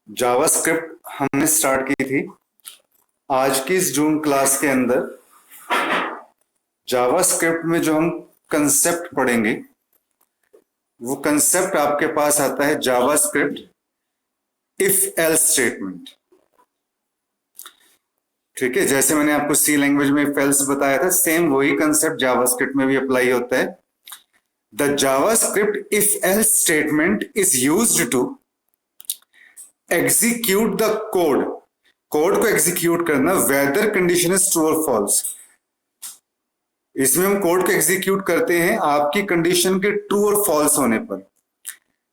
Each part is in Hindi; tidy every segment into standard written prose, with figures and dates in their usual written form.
जावास्क्रिप्ट हमने स्टार्ट की थी। आज की इस जूम क्लास के अंदर जावास्क्रिप्ट में जो हम कंसेप्ट पढ़ेंगे वो कंसेप्ट आपके पास आता है जावास्क्रिप्ट इफ एल्स स्टेटमेंट। ठीक है, जैसे मैंने आपको सी लैंग्वेज में इफ एल्स बताया था, सेम वही कंसेप्ट जावास्क्रिप्ट में भी अप्लाई होता है। The JavaScript if else statement is used to execute the code को एग्जीक्यूट करना वेदर कंडीशन इज ट्रू और फॉल्स। इसमें हम कोड को एग्जीक्यूट करते हैं आपकी कंडीशन के ट्रू और फॉल्स होने पर।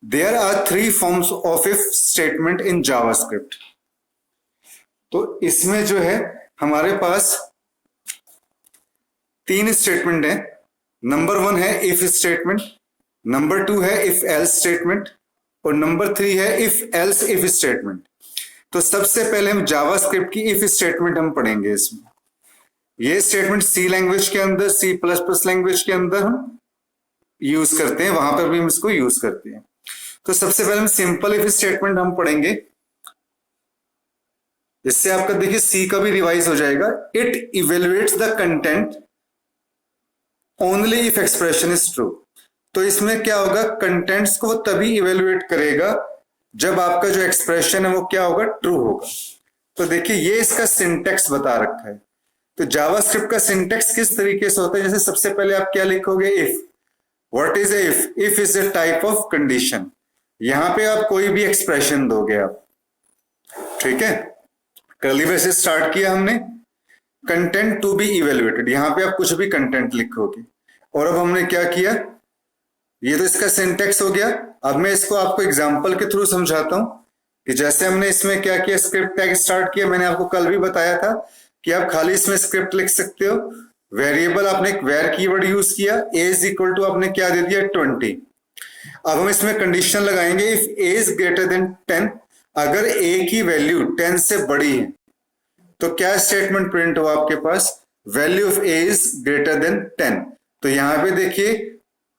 There are 3 forms of if statement in JavaScript. तो इसमें जो है हमारे पास 3 स्टेटमेंट है। नंबर 1 है इफ स्टेटमेंट, नंबर 2 है इफ एल्स स्टेटमेंट और नंबर 3 है इफ एल्स इफ स्टेटमेंट। तो सबसे पहले हम जावास्क्रिप्ट की इफ स्टेटमेंट हम पढ़ेंगे। इसमें ये स्टेटमेंट सी लैंग्वेज के अंदर, सी प्लस प्लस लैंग्वेज के अंदर हम यूज करते हैं, वहां पर भी हम इसको यूज करते हैं। तो सबसे पहले हम सिंपल इफ स्टेटमेंट हम पढ़ेंगे। इससे आपका देखिए सी का भी रिवाइज हो जाएगा। It evaluates the content only if expression is true. तो इसमें क्या होगा, कंटेंट्स को तभी इवेल्युएट करेगा जब आपका जो एक्सप्रेशन है वो क्या होगा, ट्रू होगा। तो देखिए ये इसका सिंटेक्स बता रखा है। तो जावास्क्रिप्ट का सिंटेक्स किस तरीके से होता है, जैसे सबसे पहले आप क्या लिखोगे, if. What is if? If is a type of condition. यहां पे आप कोई भी एक्सप्रेशन दोगे आप, ठीक है। कर्ली ब्रेसेस स्टार्ट किया हमने, कंटेंट टू बी इवेल्युएटेड, यहां पे आप कुछ भी कंटेंट लिखोगे। और अब हमने क्या किया, ये तो इसका सिंटेक्स हो गया। अब मैं इसको आपको एग्जांपल के थ्रू समझाता हूं कि जैसे हमने इसमें क्या किया, स्क्रिप्ट टैग स्टार्ट किया। मैंने आपको कल भी बताया था कि आप खाली इसमें स्क्रिप्ट लिख सकते हो। वेरिएबल आपने एक वेर कीवर्ड यूज किया, ए इज इक्वल टू आपने क्या दे दिया, 20। अब हम इसमें कंडीशन लगाएंगे, if a is greater than 10, अगर ए की वैल्यू 10 से बड़ी है तो क्या स्टेटमेंट प्रिंट हो आपके पास, value of A is greater than 10। तो यहां पे देखिए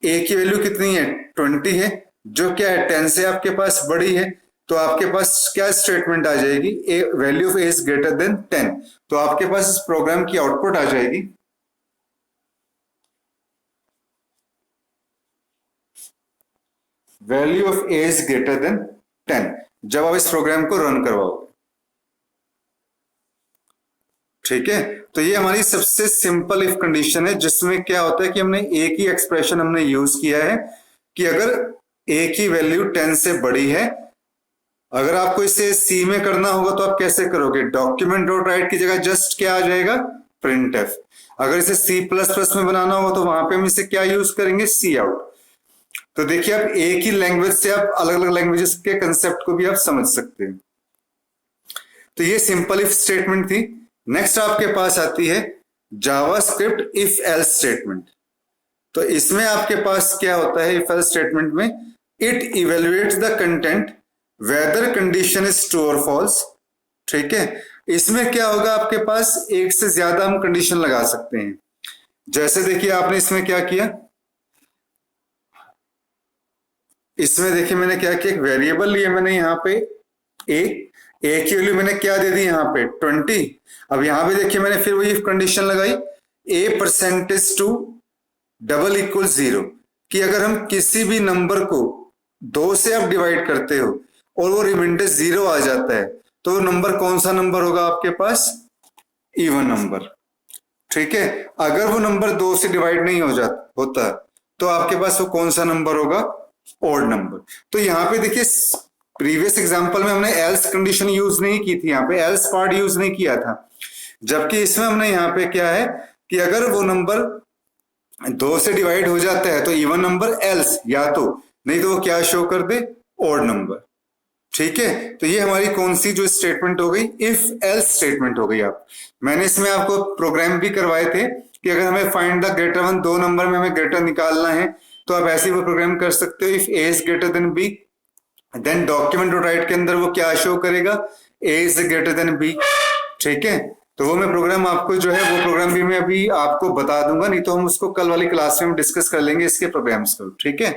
ए की वैल्यू कितनी है, 20 है, जो क्या है 10 से आपके पास बड़ी है। तो आपके पास क्या स्टेटमेंट आ जाएगी, A value of A is greater than 10। तो आपके पास इस प्रोग्राम की आउटपुट आ जाएगी, value of A is greater than 10, जब आप इस प्रोग्राम को रन करवाओगे। ठीक है, तो ये हमारी सबसे सिंपल इफ कंडीशन है, जिसमें क्या होता है कि हमने ए की एक्सप्रेशन हमने यूज किया है कि अगर ए की वैल्यू 10 से बड़ी है। अगर आपको इसे सी में करना होगा तो आप कैसे करोगे, डॉक्यूमेंट डॉट राइट की जगह जस्ट क्या आ जाएगा, प्रिंट एफ। अगर इसे सी प्लस प्लस में बनाना होगा तो वहां पे हम इसे क्या यूज करेंगे, सी आउट। तो देखिए आप एक ही लैंग्वेज से आप अलग अलग लैंग्वेजेस के कंसेप्ट को भी आप समझ सकते हैं। तो ये सिंपल इफ स्टेटमेंट थी। नेक्स्ट आपके पास आती है जावास्क्रिप्ट इफ एल्स स्टेटमेंट। तो इसमें आपके पास क्या होता है, इफ एल्स स्टेटमेंट में it evaluates the content whether condition is true और फॉल्स। ठीक है, इसमें क्या होगा, आपके पास एक से ज्यादा हम कंडीशन लगा सकते हैं। जैसे देखिए आपने इसमें क्या किया, इसमें देखिए मैंने क्या किया, एक वेरिएबल लिया मैंने यहाँ पे ए की वैल्यू मैंने क्या दे दी यहाँ पे 20। अब यहाँ पे देखिए मैंने फिर वही कंडीशन लगाई, a percentage two double equal 0, कि अगर हम किसी भी नंबर को 2 से आप डिवाइड करते हो और वो रिमाइंडर 0 आ जाता है तो वो नंबर कौन सा नंबर होगा आपके पास, इवन नंबर। ठीक है, अगर वो नंबर 2 से डिवाइड नहीं होता तो आपके पास वो कौन सा नंबर होगा, ऑड नंबर। तो यहाँ पे देखिए प्रीवियस एग्जांपल में हमने एल्स कंडीशन यूज नहीं की थी, यहाँ पे एल्स पार्ट यूज नहीं किया था। जबकि इसमें हमने यहाँ पे क्या है कि अगर वो नंबर 2 से डिवाइड हो जाता है तो इवन नंबर, एल्स या तो नहीं तो वो क्या शो कर दे, ऑड नंबर। ठीक है, तो ये हमारी कौन सी जो स्टेटमेंट हो गई, इफ एल्स स्टेटमेंट हो गई। आप मैंने इसमें आपको प्रोग्राम भी करवाए थे कि अगर हमें find the greater one, 2 number में हमें ग्रेटर निकालना है तो आप ऐसे ही वो प्रोग्राम कर सकते हो, if a is greater than b, then document dot write के अंदर वो क्या शो करेगा, a is greater than b. ठीक है, तो वो मैं प्रोग्राम आपको जो है वो प्रोग्राम भी मैं अभी आपको बता दूंगा, नहीं तो हम उसको कल वाली क्लास में हम डिस्कस कर लेंगे इसके प्रोग्राम्स को। ठीक है,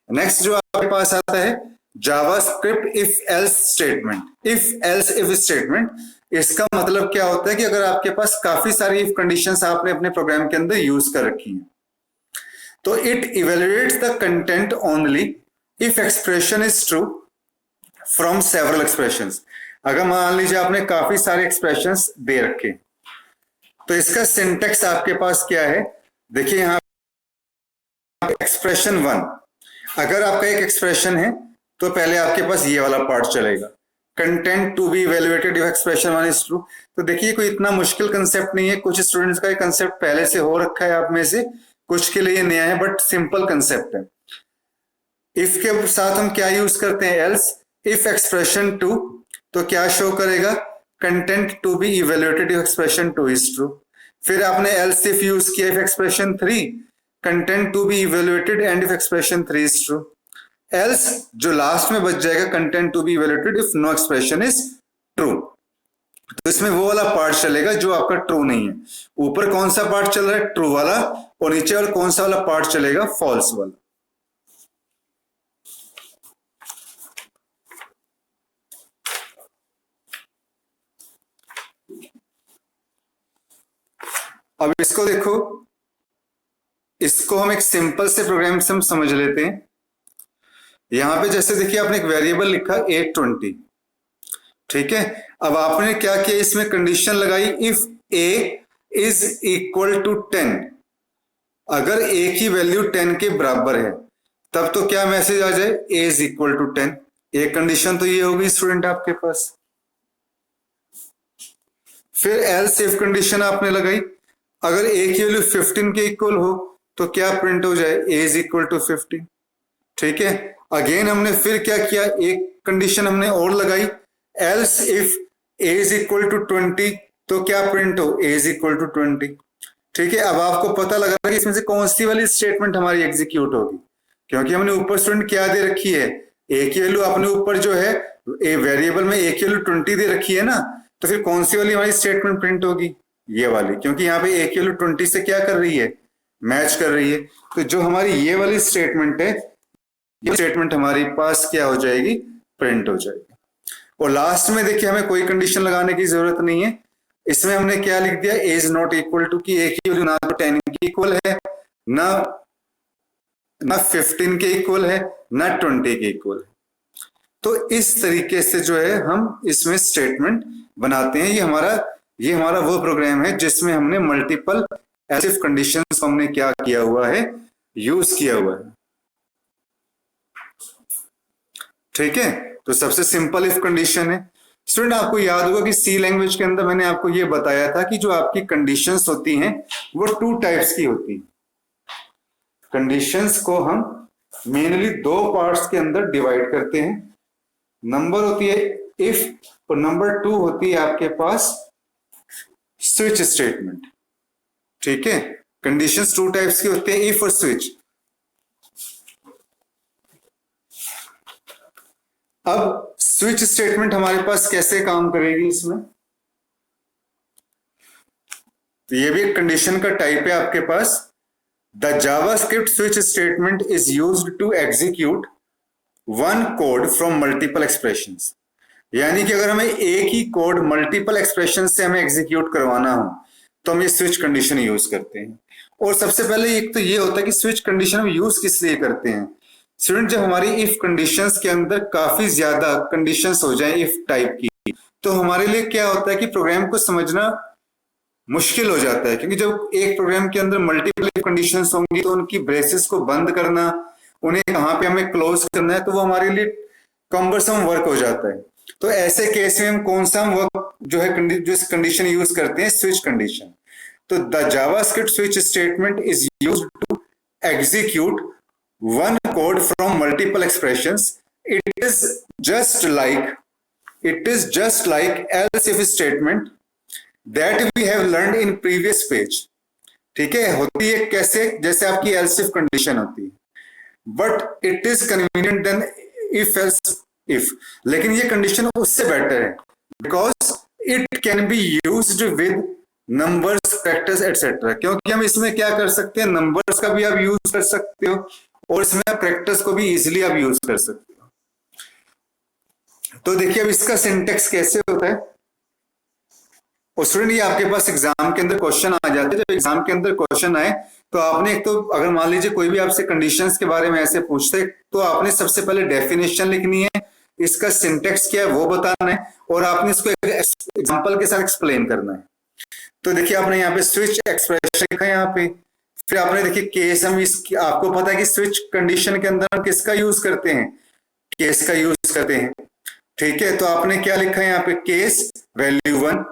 नेक्स्ट जो आपके पास आता है JavaScript if else statement. If else if statement, इसका मतलब क्या होता है कि अगर आपके पास काफी सारी इफ कंडीशंस आपने अपने प्रोग्राम के अंदर यूज कर रखी हैं, तो it evaluates the content only if expression is true from several expressions. अगर मान लीजिए आपने काफी सारे एक्सप्रेशंस दे रखे, तो इसका सिंटेक्स आपके पास क्या है, देखिए यहां एक्सप्रेशन 1, अगर आपका एक एक्सप्रेशन है तो पहले आपके पास ये वाला पार्ट चलेगा, content to be evaluated if expression 1 is true. तो देखिए कोई इतना मुश्किल कंसेप्ट नहीं है, कुछ स्टूडेंट्स का ये कंसेप्ट पहले से हो रखा है आप में से, कुछ के लिए नया है, बट सिंपल कंसेप्ट है। इफ के साथ हम क्या यूज करते हैं, एल्स। इफ एक्सप्रेशन 2, तो क्या शो करेगा, content to be evaluated if expression 2 is true. फिर आपने एल्स इफ यूज किया if expression 3, content to be evaluated and if expression 3 is true. Else जो लास्ट में बच जाएगा, content to be evaluated if no expression is true. तो इसमें वो वाला पार्ट चलेगा जो आपका ट्रू नहीं है। ऊपर कौन सा पार्ट चल रहा है, ट्रू वाला, और नीचे वाला कौन सा वाला पार्ट चलेगा, फॉल्स वाला। अब इसको देखो, इसको हम एक सिंपल से प्रोग्राम से हम समझ लेते हैं। यहां पे जैसे देखिए आपने एक वेरिएबल लिखा 820, ठीक है। अब आपने क्या किया, इसमें कंडीशन लगाई, if a is equal to 10, अगर a की वैल्यू 10 के बराबर है, तब तो क्या मैसेज आ जाए, a इज इक्वल टू 10। एक कंडीशन तो ये होगी स्टूडेंट आपके पास। फिर एल्स इफ कंडीशन आपने लगाई, अगर a की वैल्यू 15 के इक्वल हो तो क्या प्रिंट हो जाए, a इज इक्वल टू 15, ठीक है। अगेन हमने फिर क्या किया, एक कंडीशन हमने और लगाई, else if a is equal to 20, तो क्या प्रिंट हो, a इज इक्वल टू 20, ठीक है। अब आपको पता लगा कि इसमें से कौन सी वाली स्टेटमेंट हमारी एग्जीक्यूट होगी, क्योंकि हमने ऊपर स्टूडेंट क्या दे रखी है, a की वैल्यू अपने ऊपर जो है वेरिएबल में a की वैल्यू 20 दे रखी है ना, तो फिर कौन सी वाली हमारी स्टेटमेंट प्रिंट होगी, ये वाली, क्योंकि यहाँ पे a की वैल्यू 20 से क्या कर रही है, मैच कर रही है। तो जो हमारी ये वाली स्टेटमेंट है, ये स्टेटमेंट हमारे पास क्या हो जाएगी, प्रिंट हो जाएगी। और लास्ट में देखिए हमें कोई कंडीशन लगाने की जरूरत नहीं है, इसमें हमने क्या लिख दिया, a is not equal to, की a की वैल्यू ना तो 10 की इक्वल है, ना 15 के इक्वल है, ना 20 के इक्वल है। तो इस तरीके से जो है हम इसमें स्टेटमेंट बनाते हैं। ये हमारा वो प्रोग्राम है जिसमें हमने मल्टीपल एल्स इफ कंडीशंस को हमने क्या किया हुआ है, यूज किया हुआ है, ठीक है। तो सबसे सिंपल इफ कंडीशन है। स्टूडेंट आपको याद होगा कि सी लैंग्वेज के अंदर मैंने आपको ये बताया था कि जो आपकी कंडीशंस होती हैं वो 2 टाइप्स की होती हैं। कंडीशंस को हम मेनली 2 पार्ट्स के अंदर डिवाइड करते हैं। नंबर होती है इफ, और नंबर 2 होती है आपके पास स्विच स्टेटमेंट, ठीक है। कंडीशंस 2 टाइप्स की होती है, इफ और स्विच। अब स्विच स्टेटमेंट हमारे पास कैसे काम करेगी इसमें, तो ये भी एक कंडीशन का टाइप है आपके पास। The JavaScript switch statement is used to execute one code from multiple expressions. यानी कि अगर हमें एक ही कोड मल्टीपल एक्सप्रेशन से हमें एग्जीक्यूट करवाना हो तो हम ये स्विच कंडीशन यूज करते हैं। और सबसे पहले एक तो ये होता है कि स्विच कंडीशन हम यूज किस लिए करते हैं। स्टूडेंट जब हमारी इफ कंडीशंस के अंदर काफी ज्यादा कंडीशंस हो जाए इफ टाइप की, तो हमारे लिए क्या होता है कि प्रोग्राम को समझना मुश्किल हो जाता है, क्योंकि जब एक प्रोग्राम के अंदर मल्टीपल इफ कंडीशंस होंगी तो उनकी ब्रेसेस को बंद करना, उन्हें कहाँ पे हमें क्लोज करना है, तो वो हमारे लिए कम्बरसम वर्क हो जाता है। तो ऐसे केस में हम कौन सा वर्क जो है जो कंडीशन यूज करते हैं, स्विच कंडीशन। तो the JavaScript switch statement is used to execute one code from multiple expressions. It is just like else if statement that we have learned in previous page, ठीक है। होती है कैसे, जैसे आपकी else if कंडीशन होती है, but it is convenient than if else if, लेकिन ये कंडीशन उससे बेटर है because it can be used with numbers, characters etc. क्योंकि हम इसमें क्या कर सकते हैं, नंबर्स का भी आप यूज कर सकते हो और इसमें आप कैरेक्टर्स को भी इजीली आप यूज कर सकते हो। तो देखिए अब इसका सिंटेक्स कैसे होता है। और स्टूडेंट ये आपके पास एग्जाम के अंदर क्वेश्चन आ जाते हैं। जब एग्जाम के अंदर क्वेश्चन आए तो आपने एक तो अगर मान लीजिए कोई भी आपसे कंडीशंस के बारे में ऐसे पूछते तो आपने सबसे पहले डेफिनेशन लिखनी है, इसका सिंटेक्स क्या है वो बताना है, और आपने इसको एग्जांपल के साथ एक्सप्लेन करना है। तो देखिए आपने यहाँ पे स्विच एक्सप्रेशन लिखा है यहाँ पे, फिर आपने देखिए केस, हम इसकी आपको पता है कि स्विच कंडीशन के अंदर हम किसका यूज करते हैं, केस का यूज करते हैं। ठीक है, तो आपने क्या लिखा है यहाँ पे, केस वैल्यू 1।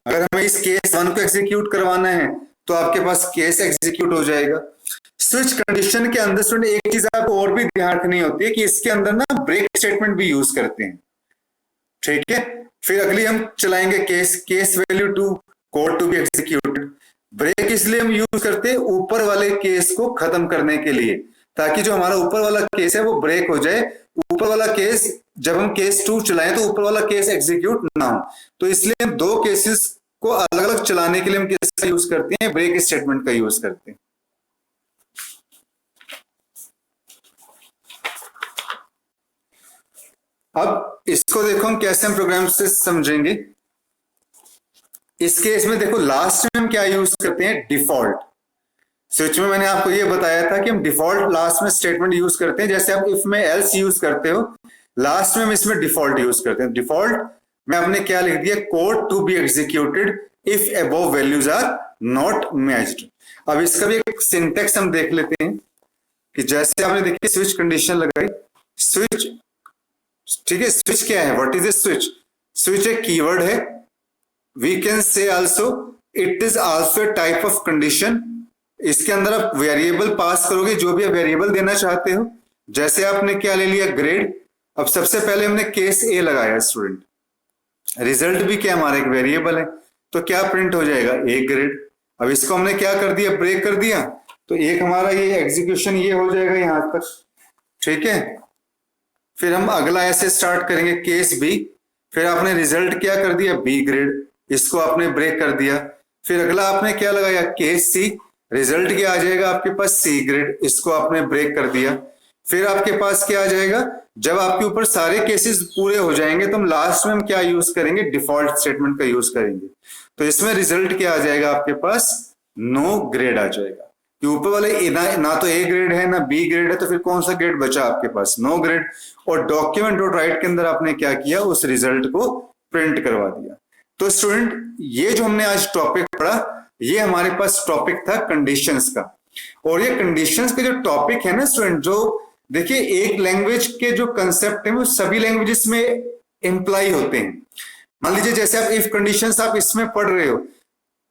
अगर हमें इस केस 1 को एग्जीक्यूट करवाना है तो आपके पास केस एग्जीक्यूट हो जाएगा। स्विच कंडीशन के अंदर स्टूडेंट एक चीज आपको और भी ध्यान रखनी होती है कि इसके अंदर ना ब्रेक स्टेटमेंट भी यूज करते हैं। ठीक है, फिर अगली हम चलाएंगे case value 2 code to be executed. Break इसलिए हम यूज करते हैं ऊपर वाले केस को खत्म करने के लिए, ताकि जो हमारा ऊपर वाला केस है वो ब्रेक हो जाए। ऊपर वाला केस जब हम केस 2 चलाएं तो ऊपर वाला केस एग्जीक्यूट ना हो, तो इसलिए हम दो केसेस को अलग अलग चलाने के लिए हम किसका यूज करते हैं, ब्रेक स्टेटमेंट का यूज करते हैं। अब इसको देखो हम कैसे हम प्रोग्राम से समझेंगे। इस केस में देखो लास्ट में हम क्या यूज करते हैं, डिफॉल्ट। स्विच में मैंने आपको ये बताया था कि हम डिफॉल्ट लास्ट में स्टेटमेंट यूज करते हैं। जैसे आप इफ में एल्स यूज करते हो, लास्ट में हम इसमें डिफॉल्ट यूज करते हैं। डिफॉल्ट में हमने क्या लिख दिया, code to be executed if above values are not matched. अब इसका भी एक सिंटेक्स हम देख लेते हैं कि जैसे आपने देखिए स्विच कंडीशन लगाई, स्विच, ठीक है, स्विच क्या है, what is a switch. Switch एक कीवर्ड है। We can say also it is also a type of condition. इसके अंदर आप वेरिएबल पास करोगे, जो भी आप वेरिएबल देना चाहते हो। जैसे आपने क्या ले लिया, ग्रेड। अब सबसे पहले हमने केस ए लगाया स्टूडेंट, रिजल्ट भी क्या हमारा एक वेरिएबल है, तो क्या प्रिंट हो जाएगा, ए ग्रेड। अब इसको हमने क्या कर दिया, ब्रेक कर दिया, तो एक हमारा ये एग्जीक्यूशन ये हो जाएगा यहां तक। ठीक है, फिर हम अगला ऐसे स्टार्ट करेंगे, केस बी। फिर आपने रिजल्ट क्या कर दिया, बी ग्रेड, इसको आपने ब्रेक कर दिया। फिर अगला आपने क्या लगाया, केस सी। रिजल्ट क्या आ जाएगा आपके पास, सी ग्रेड, इसको आपने ब्रेक कर दिया। फिर आपके पास क्या आ जाएगा, जब आपके ऊपर सारे केसेस पूरे हो जाएंगे तो हम लास्ट में हम क्या यूज करेंगे, डिफॉल्ट स्टेटमेंट का यूज करेंगे। तो इसमें रिजल्ट क्या आ जाएगा आपके पास, नो ग्रेड आ जाएगा, कि ऊपर वाले ना तो ए ग्रेड है ना बी ग्रेड है, तो फिर कौन सा ग्रेड बचा आपके पास, नो ग्रेड। और डॉक्यूमेंट डॉट राइट के अंदर आपने क्या किया, उस रिजल्ट को प्रिंट करवा दिया। तो स्टूडेंट ये जो हमने आज टॉपिक पढ़ा, ये हमारे पास टॉपिक था कंडीशंस का। और ये कंडीशंस के जो टॉपिक है ना स्टूडेंट, जो देखिए एक लैंग्वेज के जो कंसेप्ट है वो सभी लैंग्वेजेस में इंप्लाई होते हैं। मान लीजिए जैसे आप इफ कंडीशंस आप इसमें पढ़ रहे हो,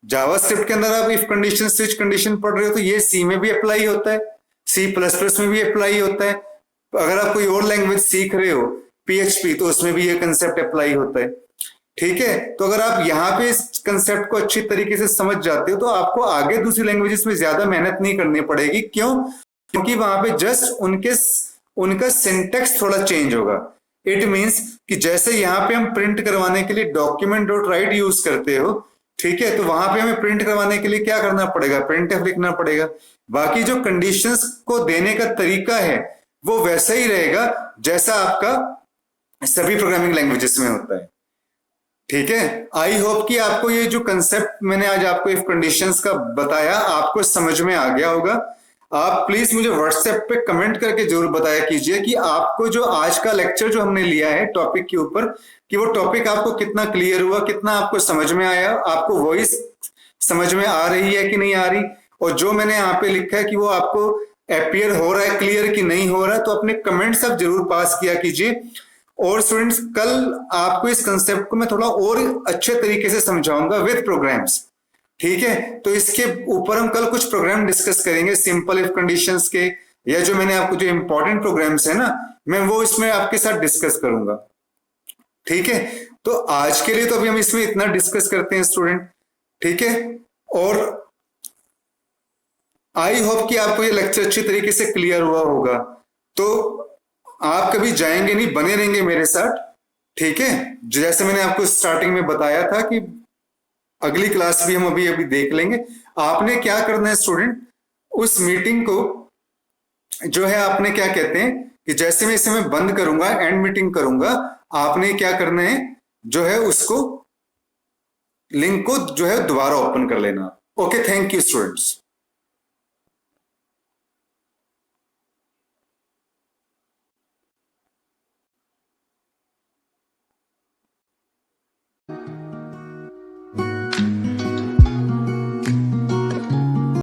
जावास्क्रिप्ट के अंदर आप इफ कंडीशन स्विच कंडीशन पढ़ रहे हो, तो ये सी में भी अप्लाई होता है, सी प्लस प्लस में भी अप्लाई होता है। अगर आप कोई और लैंग्वेज सीख रहे हो, PHP, तो उसमें भी ये कंसेप्ट अप्लाई होता है। ठीक है, तो अगर आप यहाँ पे इस कंसेप्ट को अच्छी तरीके से समझ जाते हो तो आपको आगे दूसरी लैंग्वेजेस में ज्यादा मेहनत नहीं करनी पड़ेगी। क्यों? क्योंकि वहां पे जस्ट उनका सिंटेक्स थोड़ा चेंज होगा। इट मींस कि जैसे यहाँ पे हम प्रिंट करवाने के लिए डॉक्यूमेंट डॉट राइट यूज करते हो, ठीक है, तो वहां पे हमें प्रिंट करवाने के लिए क्या करना पड़ेगा, प्रिंटफ लिखना पड़ेगा। बाकी जो कंडीशंस को देने का तरीका है वो वैसा ही रहेगा जैसा आपका सभी प्रोग्रामिंग लैंग्वेजेस में होता है। ठीक है, आई होप कि आपको ये जो कंसेप्ट मैंने आज आपको इफ कंडीशंस का बताया आपको समझ में आ गया होगा। आप प्लीज मुझे व्हाट्सएप पे कमेंट करके जरूर बताया कीजिए कि आपको जो आज का लेक्चर जो हमने लिया है टॉपिक के ऊपर, कि वो टॉपिक आपको कितना क्लियर हुआ, कितना आपको समझ में आया, आपको वॉइस समझ में आ रही है कि नहीं आ रही, और जो मैंने यहाँ पे लिखा है कि वो आपको अपीयर हो रहा है क्लियर कि नहीं हो रहा है। तो अपने कमेंट्स आप जरूर पास किया कीजिए। और स्टूडेंट्स कल आपको इस कंसेप्ट को मैं थोड़ा और अच्छे तरीके से समझाऊंगा विद प्रोग्राम्स। ठीक है, तो इसके ऊपर हम कल कुछ प्रोग्राम डिस्कस करेंगे सिंपल इफ कंडीशंस के, या जो मैंने आपको जो इंपॉर्टेंट प्रोग्राम्स है ना, मैं वो इसमें आपके साथ डिस्कस करूंगा। ठीक है, तो आज के लिए तो अभी हम इसमें इतना डिस्कस करते हैं स्टूडेंट। ठीक है, और आई होप कि आपको ये लेक्चर अच्छी तरीके से क्लियर हुआ होगा। तो आप कभी जाएंगे नहीं, बने रहेंगे मेरे साथ। ठीक है, जैसे मैंने आपको स्टार्टिंग में बताया था कि अगली क्लास भी हम अभी देख लेंगे। आपने क्या करना है स्टूडेंट, उस मीटिंग को जो है आपने क्या कहते हैं कि जैसे मैं इसे मैं बंद करूंगा, एंड मीटिंग करूंगा, आपने क्या करना है, जो है उसको लिंक को जो है दोबारा ओपन कर लेना। Okay, thank you students.